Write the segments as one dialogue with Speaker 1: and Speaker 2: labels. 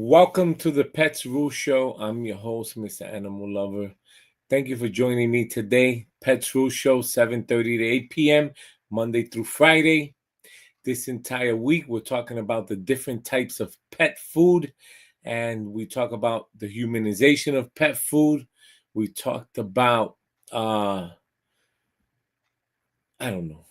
Speaker 1: Welcome to the Pets Rule Show. I'm your host, Mr. Animal Lover. Thank you for joining me today. Pets Rule Show, 7:30 to 8 p.m., Monday through Friday. This entire week, we're talking about the different types of pet food, and we talk about the humanization of pet food. We talked about, I don't know.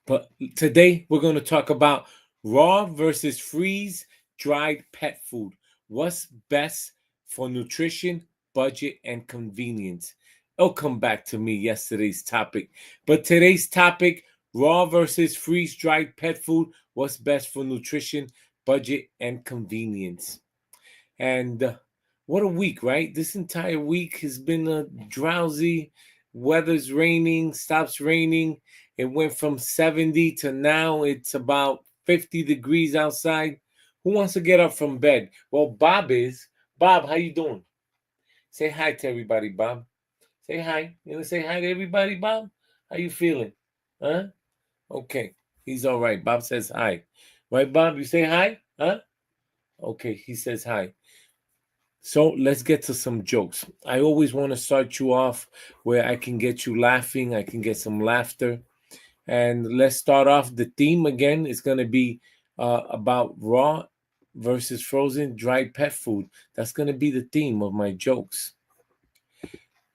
Speaker 1: But today, we're going to talk about raw versus freeze dried pet food. What's best for nutrition, budget, and convenience? It'll come back to me yesterday's topic. But today's topic, raw versus freeze dried pet food. What's best for nutrition, budget, and convenience? And what a week, right? This entire week has been a drowsy. Weather's raining, stops raining. It went from 70 to now it's about 50 degrees outside. Who wants to get up from bed? Well, Bob is. Bob, how you doing? Say hi to everybody, Bob. Say hi. You want to say hi to everybody, Bob? How you feeling? Huh? Okay. He's all right. Bob says hi. Right, Bob? You say hi? Huh? Okay, he says hi. So let's get to some jokes. I always want to start you off where I can get you laughing, I can get some laughter. And let's start off. The theme again is going to be about raw versus frozen dried pet food. That's going to be the theme of my jokes.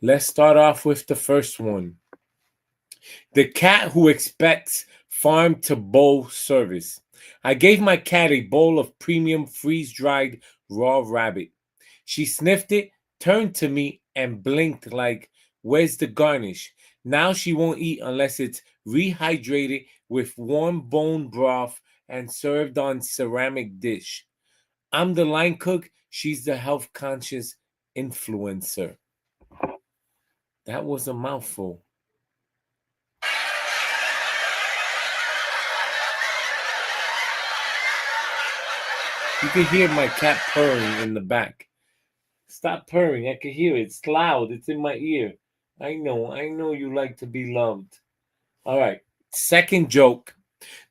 Speaker 1: Let's start off with the first one. The cat who expects farm to bowl service. I gave my cat a bowl of premium freeze-dried raw rabbit. She sniffed it, turned to me, and blinked like, "Where's the garnish?" Now she won't eat unless it's rehydrated with warm bone broth and served on ceramic dish. I'm the line cook, she's the health conscious influencer. That was a mouthful. You can hear my cat purring in the back. Stop purring. I can hear it. It's loud. It's in my ear. I know you like to be loved. All right. Second joke.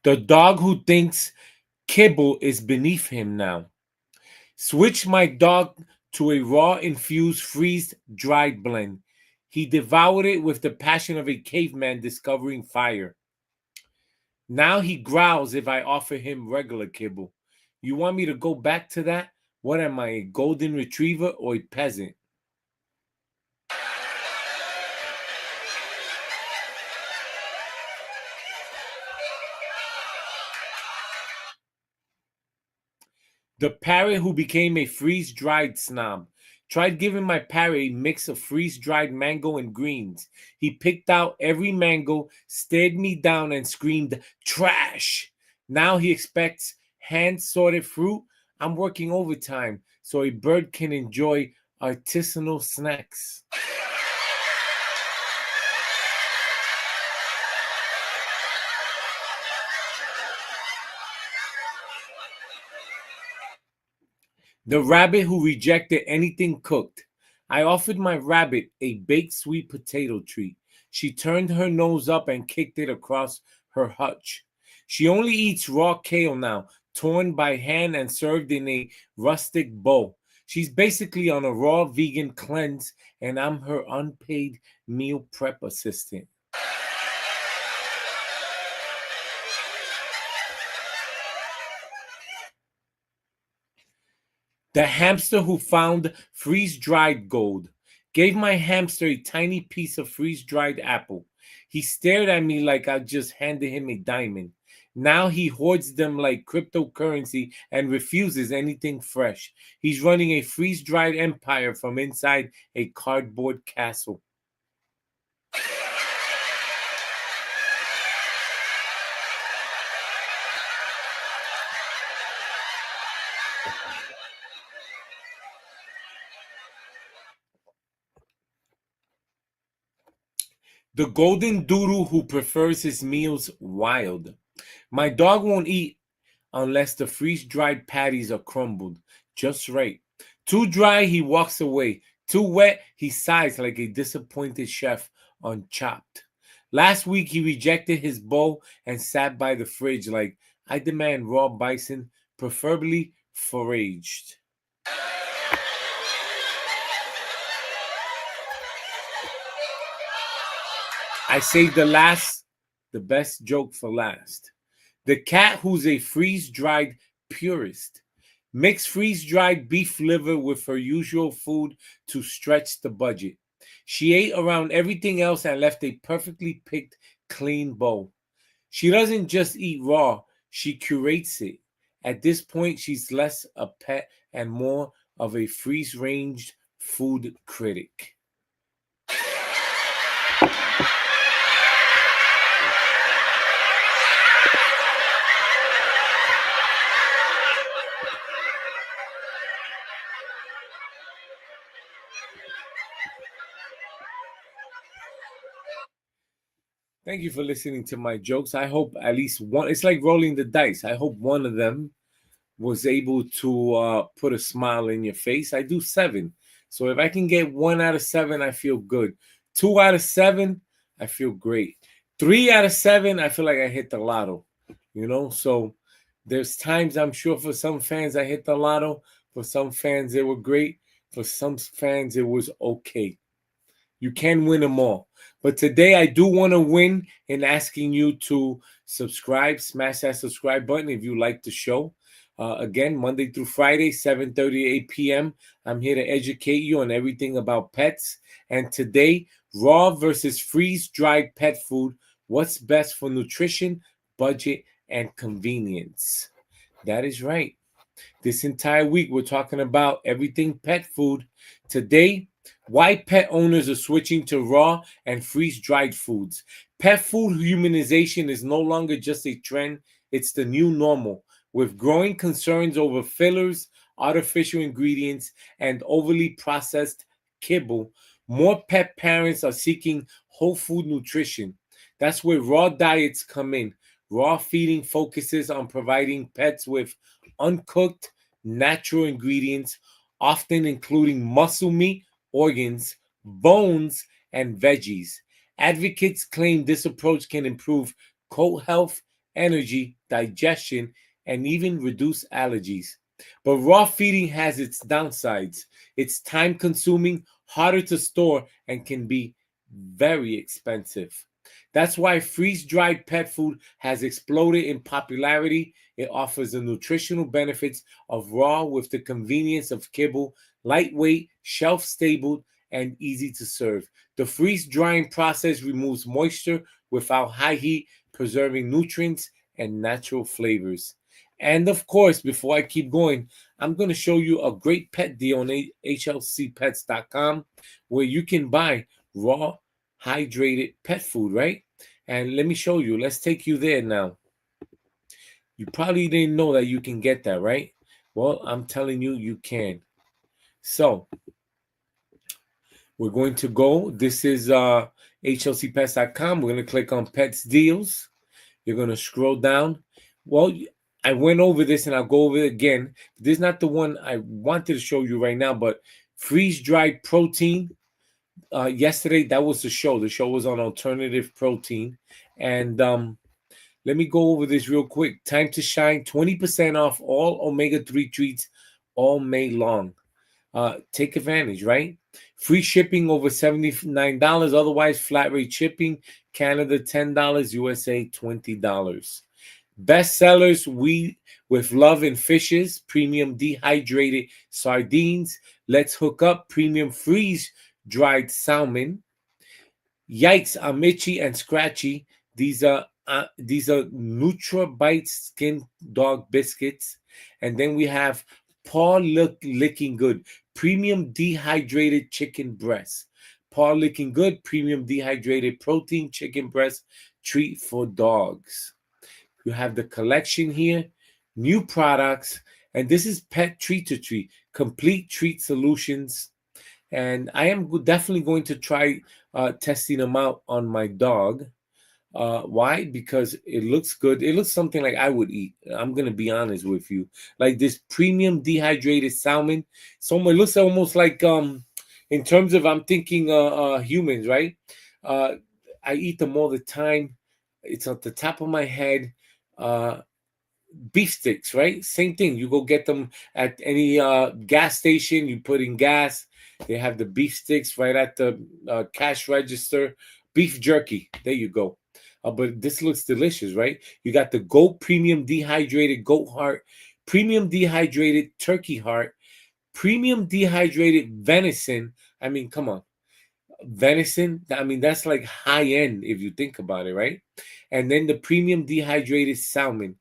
Speaker 1: The dog who thinks Kibble is beneath him now. Switch my dog to a raw-infused freeze-dried blend. He devoured it with the passion of a caveman discovering fire. Now he growls if I offer him regular kibble. You want me to go back to that? What am I, a golden retriever or a peasant? The parrot who became a freeze-dried snob. Tried giving my parrot a mix of freeze-dried mango and greens. He picked out every mango, stared me down, and screamed, "Trash!" Now he expects hand-sorted fruit. I'm working overtime so a bird can enjoy artisanal snacks. The rabbit who rejected anything cooked. I offered my rabbit a baked sweet potato treat. She turned her nose up and kicked it across her hutch. She only eats raw kale now, torn by hand and served in a rustic bowl. She's basically on a raw vegan cleanse, and I'm her unpaid meal prep assistant. The hamster who found freeze dried gold. Gave my hamster a tiny piece of freeze dried apple. He stared at me like I just handed him a diamond. Now he hoards them like cryptocurrency and refuses anything fresh. He's running a freeze dried empire from inside a cardboard castle. The golden doodle who prefers his meals wild. My dog won't eat unless the freeze dried patties are crumbled just right. Too dry, he walks away. Too wet, he sighs like a disappointed chef on Chopped. Last week, he rejected his bowl and sat by the fridge like, "I demand raw bison, preferably foraged." I saved the best joke for last. The cat who's a freeze dried purist mixed freeze dried beef liver with her usual food to stretch the budget. She ate around everything else and left a perfectly picked, clean bowl. She doesn't just eat raw, she curates it. At this point, she's less a pet and more of a freeze ranged food critic. Thank you for listening to my jokes. I hope at least one, it's like rolling the dice. I hope one of them was able to put a smile in your face. I do 7. So if I can get 1 out of 7, I feel good. 2 out of 7, I feel great. 3 out of 7, I feel like I hit the lotto. So there's times I'm sure for some fans I hit the lotto. For some fans, they were great. For some fans, it was okay. You can win them all. But today I do want to win in asking you to subscribe, smash that subscribe button if you like the show. Again, Monday through Friday, 7:30 to 8 p.m. I'm here to educate you on everything about pets. And today, raw versus freeze-dried pet food. What's best for nutrition, budget, and convenience? That is right. This entire week, we're talking about everything pet food. Today, why pet owners are switching to raw and freeze-dried foods. Pet food humanization is no longer just a trend, it's the new normal. With growing concerns over fillers, artificial ingredients, and overly processed kibble, more pet parents are seeking whole food nutrition. That's where raw diets come in. Raw feeding focuses on providing pets with uncooked, natural ingredients, often including muscle meat, organs, bones, and veggies. Advocates claim this approach can improve coat health, energy, digestion, and even reduce allergies. But raw feeding has its downsides. It's time consuming, harder to store, and can be very expensive. That's why freeze dried pet food has exploded in popularity. It offers the nutritional benefits of raw with the convenience of kibble, lightweight, shelf stable, and easy to serve. The freeze drying process removes moisture without high heat, preserving nutrients and natural flavors. And of course, before I keep going, I'm going to show you a great pet deal on hlcpets.com where you can buy raw hydrated pet food, right? And let me show you. Let's take you there now. You probably didn't know that you can get that, right? Well, I'm telling you, you can. So we're going to go. This is hlcpets.com. We're going to click on Pets Deals. You're going to scroll down. Well, I went over this and I'll go over it again. This is not the one I wanted to show you right now, but freeze-dried protein. Yesterday, that was the show. The show was on alternative protein. And let me go over this real quick. Time to shine, 20% off all omega-3 treats all May long. Take advantage, right? Free shipping over $79. Otherwise, flat rate shipping. Canada, $10. USA, $20. Best sellers, We with Love and Fishes, premium dehydrated sardines. Let's Hook Up, premium freeze dried salmon. Yikes, I'm itchy and scratchy. These are NutraBite skin dog biscuits. And then we have Paw Licking Good, premium dehydrated chicken breast. Paw Licking Good, premium dehydrated protein chicken breast treat for dogs. You have the collection here, new products, and this is Pet Treat to Treat, complete treat solutions. And I am definitely going to try testing them out on my dog. Why? Because it looks good. It looks something like I would eat. I'm gonna be honest with you. Like this premium dehydrated salmon. So it looks almost like in terms of I'm thinking humans, right? Uh I eat them all the time. It's at the top of my head. beef sticks, right? Same thing. You go get them at any gas station. You put in gas. They have the beef sticks right at the cash register. Beef jerky. There you go. But this looks delicious, right? You got the goat premium dehydrated goat heart, premium dehydrated turkey heart, premium dehydrated venison. I mean, come on. Venison, I mean, that's like high end if you think about it, right? And then the premium dehydrated salmon.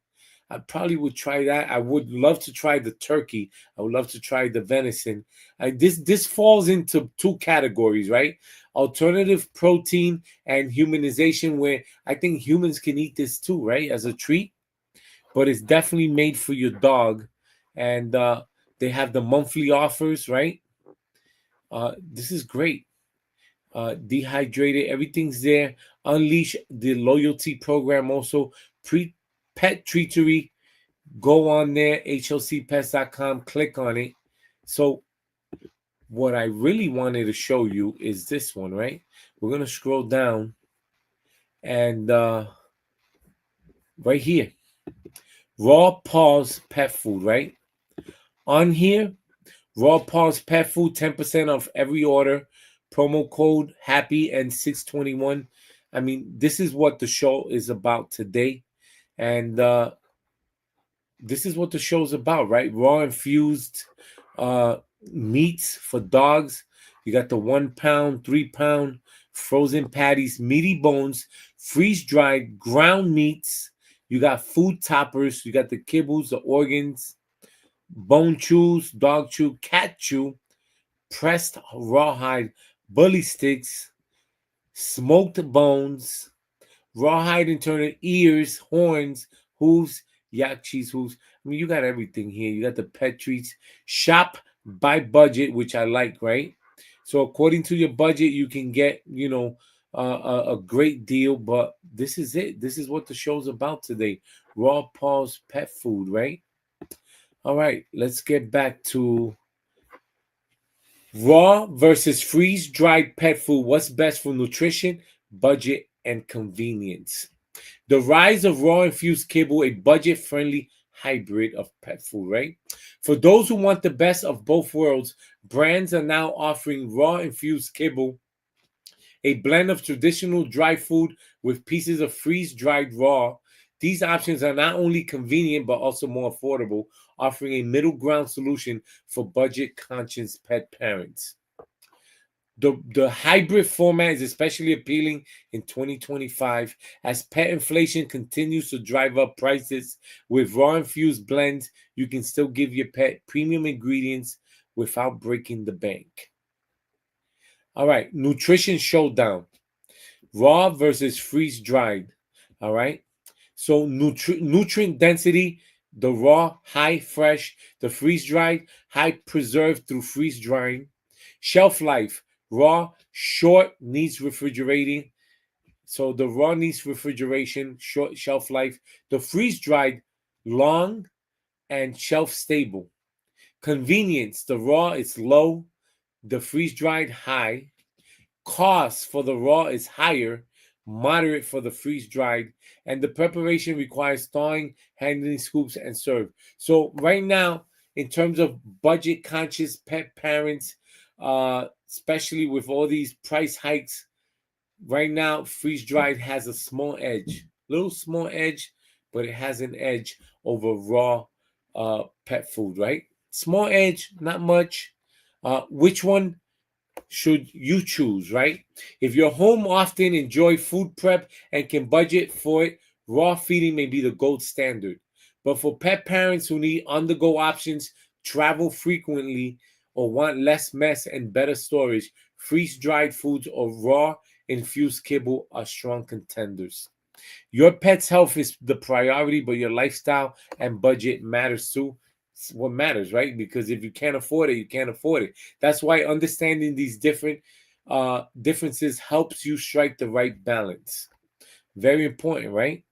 Speaker 1: I probably would try that. I would love to try the turkey. I would love to try the venison. This falls into two categories, right? Alternative protein and humanization, where I think humans can eat this too, right? As a treat, but it's definitely made for your dog. And they have the monthly offers, right? This is great. Dehydrated, everything's there. Unleash the loyalty program also. Pet treatery, go on there, hlcpets.com, click on it. So what I really wanted to show you is this one, right? We're going to scroll down and right here, Raw Paws Pet Food, right? On here, Raw Paws Pet Food, 10% off every order. Promo code happy and 621. I mean, this is what the show is about today. And this is what the show's about, right? Raw infused meats for dogs. You got the 1 pound, 3 pound frozen patties, meaty bones, freeze dried ground meats. You got food toppers. You got the kibbles, the organs, bone chews, dog chew, cat chew, pressed rawhide, bully sticks, smoked bones, rawhide internal ears, horns, hooves, yak cheese hooves. I mean, you got everything here. You got the pet treats. Shop by budget, which I like, right? So according to your budget, you can get, a great deal. But this is it. This is what the show's about today. Raw Paws Pet Food, right? All right, let's get back to raw versus freeze dried pet food. What's best for nutrition, budget, and convenience? The rise of raw infused kibble, a budget friendly hybrid of pet food, right? For those who want the best of both worlds, brands are now offering raw infused kibble, a blend of traditional dry food with pieces of freeze dried raw. These options are not only convenient but also more affordable, offering a middle ground solution for budget conscious pet parents. The hybrid format is especially appealing in 2025 as pet inflation continues to drive up prices. With raw infused blends, you can still give your pet premium ingredients without breaking the bank. All right, nutrition showdown. Raw versus freeze dried. All right. So nutrient density, the raw, high fresh, the freeze dried, high preserved through freeze drying. Shelf life, raw, short, needs refrigerating. So the raw needs refrigeration, short shelf life. The freeze dried, long and shelf stable. Convenience, the raw is low, the freeze dried high. Cost for the raw is higher, moderate for the freeze dried, and the preparation requires thawing, handling, scoops, and serve. So right now, in terms of budget conscious pet parents, especially with all these price hikes, right now freeze dried has a small edge, little small edge, but it has an edge over raw pet food, right? Small edge, not much. Which one should you choose, right? If you're home often, enjoy food prep, and can budget for it, raw feeding may be the gold standard. But for pet parents who need on the go options, travel frequently, or want less mess and better storage, freeze dried foods or raw infused kibble are strong contenders. Your pet's health is the priority, but your lifestyle and budget matters too. It's what matters, right? Because if you can't afford it, you can't afford it. That's why understanding these differences helps you strike the right balance. Very important, right?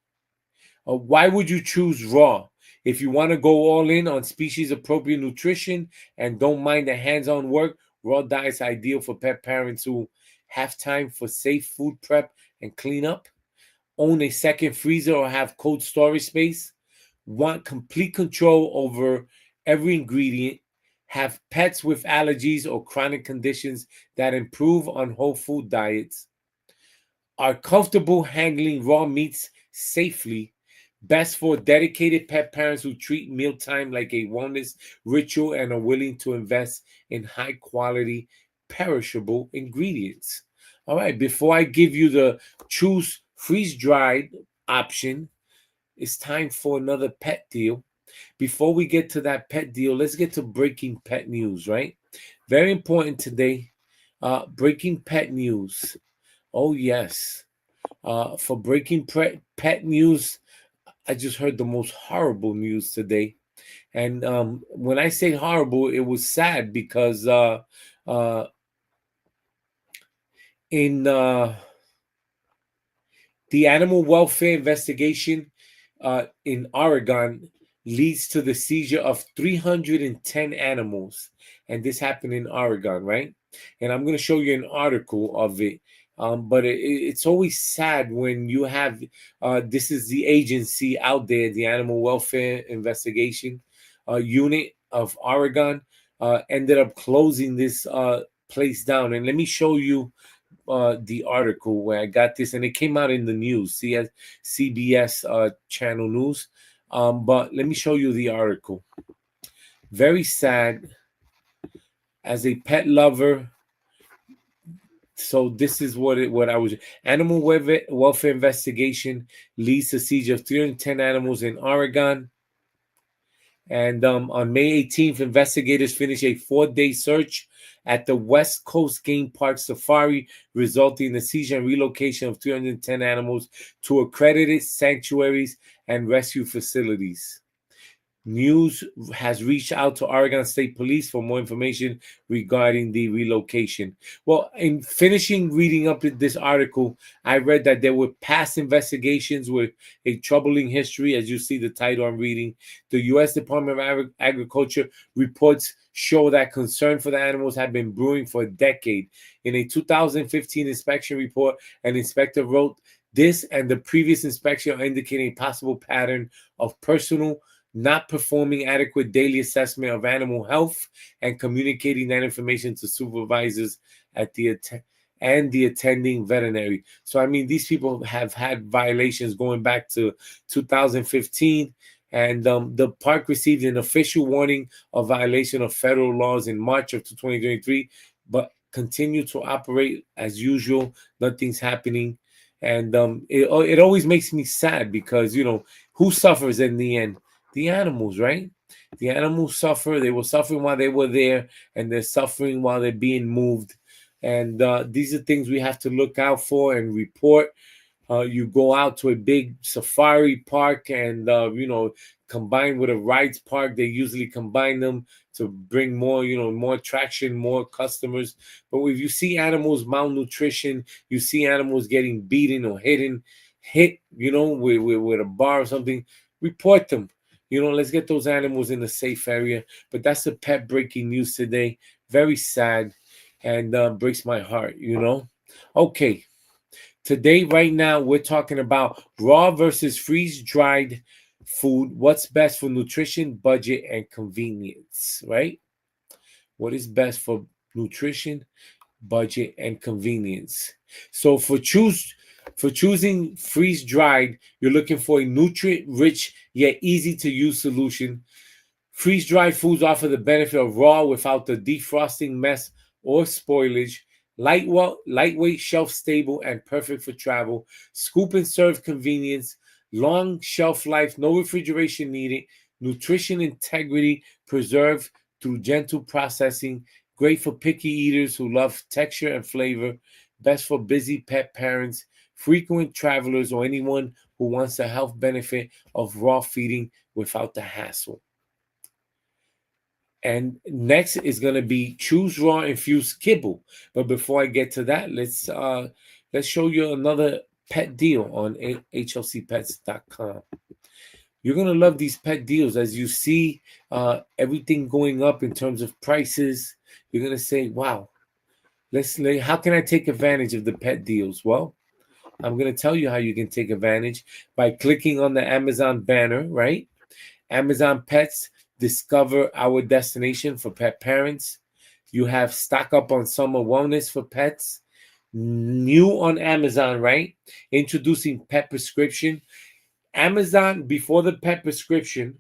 Speaker 1: Why would you choose raw? If you want to go all in on species appropriate nutrition and don't mind the hands on work, raw diet's ideal for pet parents who have time for safe food prep and cleanup, own a second freezer, or have cold storage space. want complete control over every ingredient, have pets with allergies or chronic conditions that improve on whole food diets, are comfortable handling raw meats safely, best for dedicated pet parents who treat mealtime like a wellness ritual and are willing to invest in high quality, perishable ingredients. All right, before I give you the choose freeze dried option, it's time for another pet deal. Before we get to that pet deal, let's get to breaking pet news, right? Very important today. Breaking pet news. Oh, yes. For breaking pet news, I just heard the most horrible news today. And when I say horrible, it was sad because uh, in the animal welfare investigation in Oregon leads to the seizure of 310 animals. And this happened in Oregon, right? And I'm going to show you an article of it. But it's always sad when you have this is the agency out there, the Animal Welfare Investigation Unit of Oregon, ended up closing this place down. And let me show you the article where I got this, and it came out in the news, CBS channel news. But let me show you the article. Very sad. As a pet lover, so this is what I was. Animal welfare investigation leads to seizure of 310 animals in Oregon. And on May 18th, investigators finished a 4-day search at the West Coast Game Park Safari, resulting in the seizure and relocation of 310 animals to accredited sanctuaries and rescue facilities. News has reached out to Oregon State Police for more information regarding the relocation. Well, in finishing reading up this article, I read that there were past investigations with a troubling history. As you see the title I'm reading, the U.S. Department of Agriculture reports show that concern for the animals had been brewing for a decade. In a 2015 inspection report, an inspector wrote, "This and the previous inspection are indicating a possible pattern of personal not performing adequate daily assessment of animal health and communicating that information to supervisors at the and the attending veterinary." So, I mean, these people have had violations going back to 2015, and the park received an official warning of violation of federal laws in March of 2023, but continue to operate as usual. Nothing's happening. And it always makes me sad because, who suffers in the end? The animals, right? The animals suffer. They were suffering while they were there, and they're suffering while they're being moved. And these are things we have to look out for and report. You go out to a big safari park and, combined with a rides park, they usually combine them to bring more, more attraction, more customers. But if you see animals malnutrition, you see animals getting beaten or hit, with a bar or something, report them. Let's get those animals in a safe area. But that's the pet breaking news today. Very sad and breaks my heart. Okay. Today, right now, we're talking about raw versus freeze-dried food. What's best for nutrition, budget, and convenience, right? What is best for nutrition, budget, and convenience? So for choosing freeze-dried, you're looking for a nutrient-rich yet easy-to-use solution. Freeze-dried foods offer the benefit of raw without the defrosting mess or spoilage. Lightweight, shelf-stable, and perfect for travel. Scoop and serve convenience. Long shelf life, no refrigeration needed. Nutrition integrity preserved through gentle processing. Great for picky eaters who love texture and flavor. Best for busy pet parents, frequent travelers, or anyone who wants the health benefit of raw feeding without the hassle. And next is going to be choose raw-infused kibble. But before I get to that, let's show you another pet deal on hlcpets.com. You're going to love these pet deals. As you see everything going up in terms of prices, you're going to say, wow, how can I take advantage of the pet deals? Well, I'm going to tell you how you can take advantage by clicking on the Amazon banner, right? Amazon Pets, discover our destination for pet parents. You have stock up on summer wellness for pets. New on Amazon, right? Introducing pet prescription. Amazon, before the pet prescription,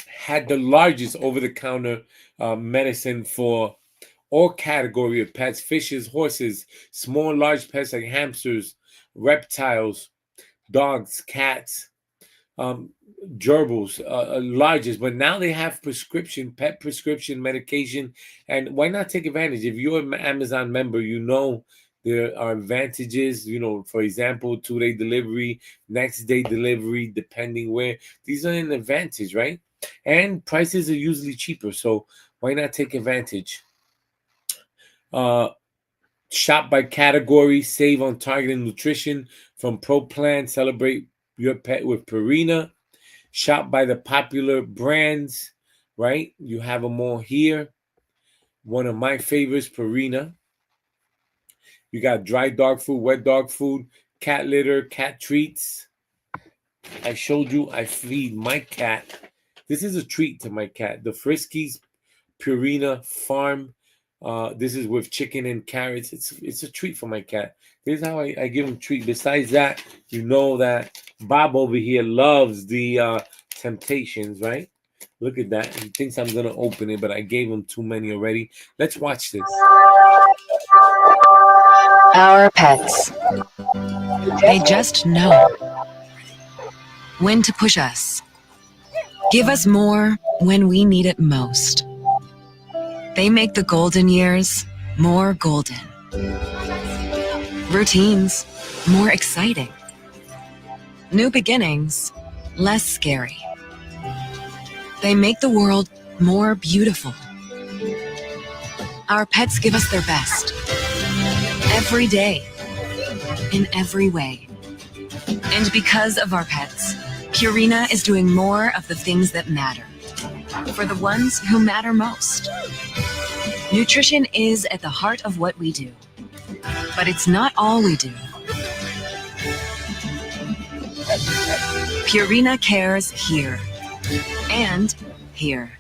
Speaker 1: had the largest over-the-counter medicine for all category of pets: fishes, horses, small and large pets like hamsters, reptiles, dogs, cats, um, gerbils, largest. But now they have pet prescription medication. And why not take advantage? If you're an Amazon member, you know there are advantages, for example, 2-day delivery, next day delivery, depending where. These are an advantage, right? And prices are usually cheaper. So why not take advantage? Shop by category, save on targeted nutrition from Pro Plan, celebrate your pet with Purina. Shop by the popular brands, right? You have them all here. One of my favorites, Purina. You got dry dog food, wet dog food, cat litter, cat treats. I showed you I feed my cat. This is a treat to my cat. The Friskies Purina Farm. This is with chicken and carrots. It's a treat for my cat. This is how I give him treat. Besides that, you know that Bob over here loves the Temptations, right? Look at that. He thinks I'm gonna open it, but I gave him too many already. Let's watch this.
Speaker 2: Our pets. They just know when to push us. Give us more when we need it most. They make the golden years more golden. Routines more exciting. New beginnings less scary. They make the world more beautiful. Our pets give us their best. Every day. In every way. And because of our pets, Purina is doing more of the things that matter. For the ones who matter most. Nutrition is at the heart of what we do. But it's not all we do. Purina cares here. And here.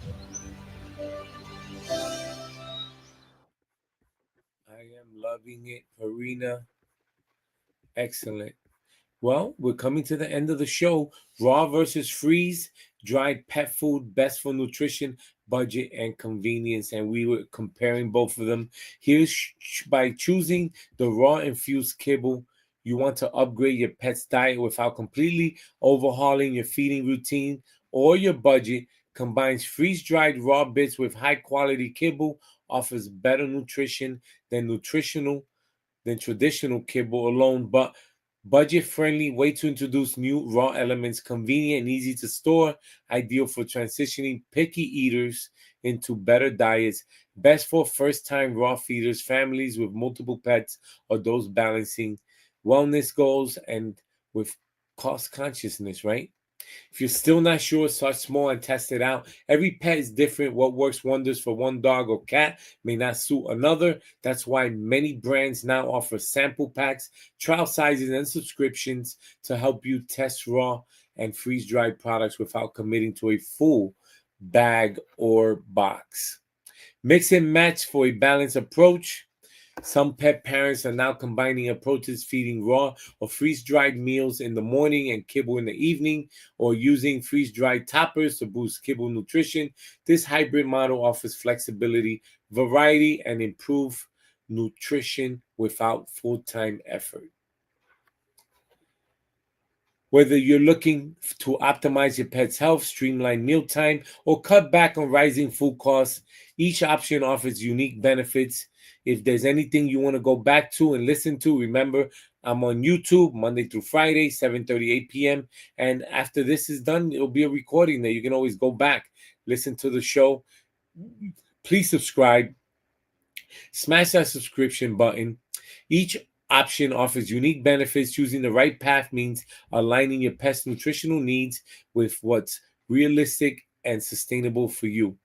Speaker 1: I am loving it, Purina. Excellent. Well, we're coming to the end of the show. Raw versus freeze, dried pet food, best for nutrition, budget, and convenience. And we were comparing both of them. Here's by choosing the raw-infused kibble. You want to upgrade your pet's diet without completely overhauling your feeding routine or your budget. Combines freeze-dried raw bits with high-quality kibble. Offers better nutrition than traditional kibble alone, but budget-friendly way to introduce new raw elements, convenient and easy to store, ideal for transitioning picky eaters into better diets, best for first-time raw feeders, families with multiple pets, or those balancing wellness goals and with cost consciousness, right? If you're still not sure, start small and test it out. Every pet is different. What works wonders for one dog or cat may not suit another. That's why many brands now offer sample packs, trial sizes, and subscriptions to help you test raw and freeze-dried products without committing to a full bag or box. Mix and match for a balanced approach. Some pet parents are now combining approaches, feeding raw or freeze-dried meals in the morning and kibble in the evening, or using freeze-dried toppers to boost kibble nutrition. This hybrid model offers flexibility, variety, and improved nutrition without full-time effort. Whether you're looking to optimize your pet's health, streamline mealtime, or cut back on rising food costs, each option offers unique benefits. If there's anything you want to go back to and listen to, remember, I'm on YouTube Monday through Friday, 7:30, 8 p.m. And after this is done, it'll be a recording there. You can always go back, listen to the show. Please subscribe. Smash that subscription button. Each option offers unique benefits. Choosing the right path means aligning your pet's nutritional needs with what's realistic and sustainable for you.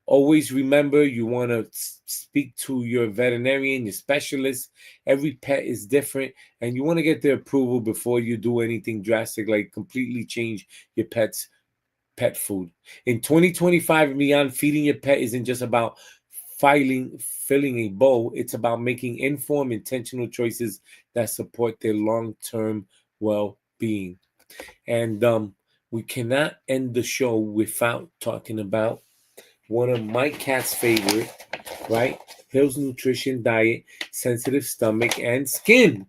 Speaker 1: Always remember, you want to speak to your veterinarian, your specialist. Every pet is different, and you want to get their approval before you do anything drastic, like completely change your pet's pet food. In 2025 and beyond, feeding your pet isn't just about filling a bowl. It's about making informed, intentional choices that support their long-term well-being. And we cannot end the show without talking about one of my cat's favorite, right? Hill's Nutrition Diet, sensitive stomach and skin.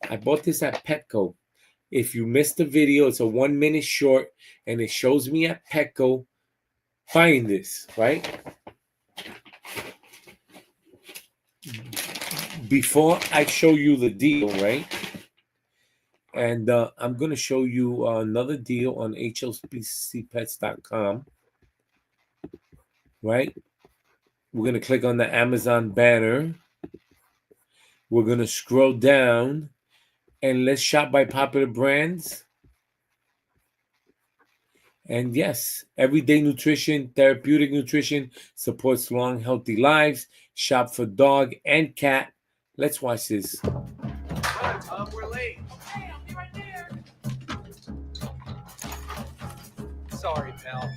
Speaker 1: I bought this at Petco. If you missed the video, it's a 1 minute short, and it shows me at Petco buying this, right? Before I show you the deal, right? And I'm going to show you another deal on hlcpets.com, right? We're going to click on the Amazon banner. We're going to scroll down, and let's shop by popular brands. And yes, everyday nutrition, therapeutic nutrition, supports long, healthy lives. Shop for dog and cat. Let's watch this.
Speaker 3: We're late.
Speaker 4: Okay, I'll be right there.
Speaker 3: Sorry, pal.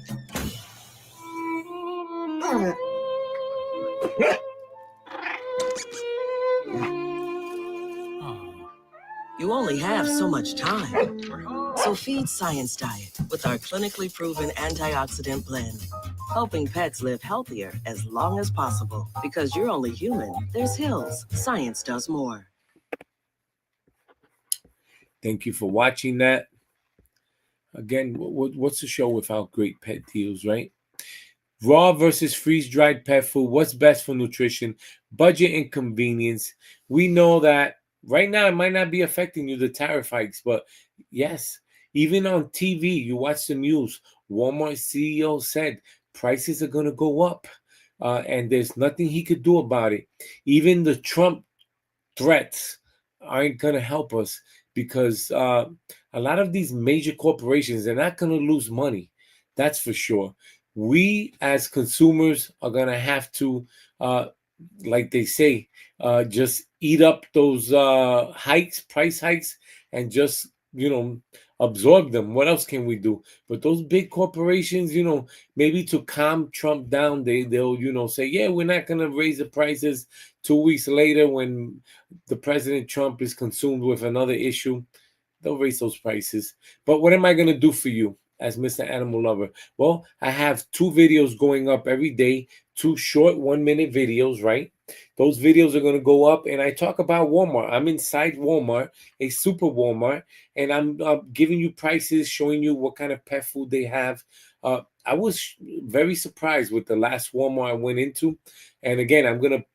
Speaker 5: You only have so much time.
Speaker 3: We're home.
Speaker 5: So feed Science Diet with our clinically proven antioxidant blend, helping pets live healthier as long as possible. Because you're only human, there's Hills. Science does more.
Speaker 1: Thank you for watching that. Again, what's the show without great pet deals, right? Raw versus freeze-dried pet food. What's best for nutrition, budget, and convenience? We know that right now it might not be affecting you, the tariff hikes, but yes, even on TV, you watch the news. Walmart CEO said prices are going to go up, and there's nothing he could do about it. Even the Trump threats aren't going to help us, because a lot of these major corporations, they're not going to lose money. That's for sure. We as consumers are going to have to, like they say, just eat up those price hikes, and just, absorb them. What else can we do? But those big corporations, maybe to calm Trump down, they'll, say, yeah, we're not going to raise the prices. 2 weeks later, when the President Trump is consumed with another issue, they'll raise those prices. But what am I going to do for you as Mr. Animal Lover? Well, I have 2 videos going up every day, 2 short 1 minute videos, right? Those videos are going to go up, and I talk about Walmart. I'm inside Walmart, a super Walmart, and I'm giving you prices, showing you what kind of pet food they have. I was very surprised with the last Walmart I went into. And again, I'm going to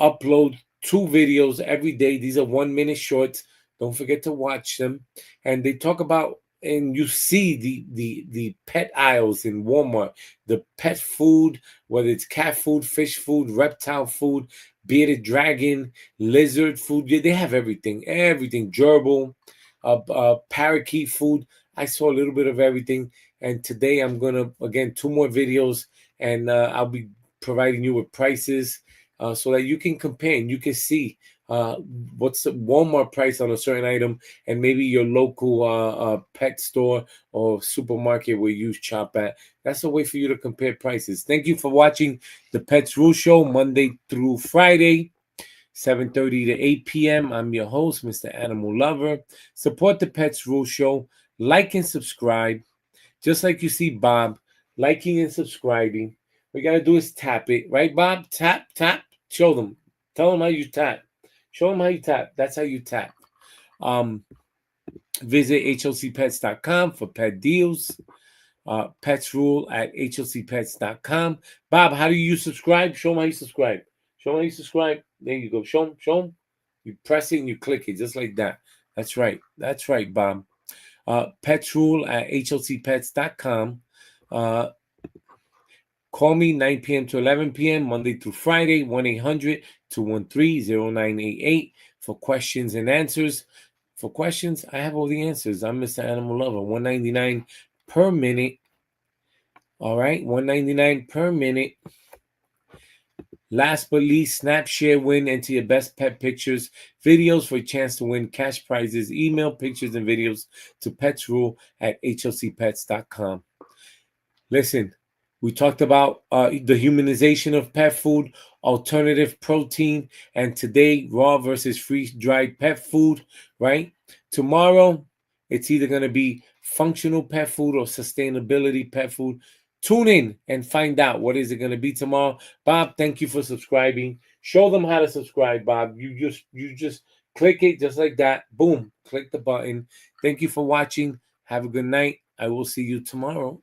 Speaker 1: upload 2 videos every day. These are 1 minute shorts. Don't forget to watch them. And they talk about, and you see the pet aisles in Walmart, the pet food, whether it's cat food, fish food, reptile food, bearded dragon, lizard food. They have everything, gerbil, parakeet food. I saw a little bit of everything. And today I'm going to, again, 2 more videos, and I'll be providing you with prices so that you can compare and you can see what's the Walmart price on a certain item, and maybe your local pet store or supermarket where you shop at. That's a way for you to compare prices. Thank you for watching the Pets Rule Show, Monday through Friday, 7:30 to 8 p.m. I'm your host, Mr. Animal Lover. Support the Pets Rule Show. Like and subscribe. Just like you see Bob liking and subscribing. What you got to do is tap it. Right, Bob? Tap, tap. Show them. Tell them how you tap. Show them how you tap. That's how you tap. Visit hlcpets.com for pet deals. Pets Rule at hlcpets.com. Bob, how do you subscribe? Show them how you subscribe. Show them how you subscribe. There you go. Show them. Show them. You press it and you click it just like that. That's right. That's right, Bob. Pets Rule at hlcpets.com. Call me 9 p.m. to 11 p.m. Monday through Friday, 1-800-213-0988 for questions and answers. For questions, I have all the answers. I'm Mr. Animal Lover. $1.99 per minute. All right, $1.99 per minute. Last but least, snap, share, win, enter your best pet pictures, videos for a chance to win cash prizes. Email pictures and videos to petsrule@hlcpets.com. Listen, we talked about the humanization of pet food, alternative protein, and today, raw versus freeze-dried pet food, right? Tomorrow, it's either going to be functional pet food or sustainability pet food. Tune in and find out what is it going to be tomorrow. Bob, thank you for subscribing. Show them how to subscribe, Bob. You just click it just like that. Boom, click the button. Thank you for watching. Have a good night. I will see you tomorrow.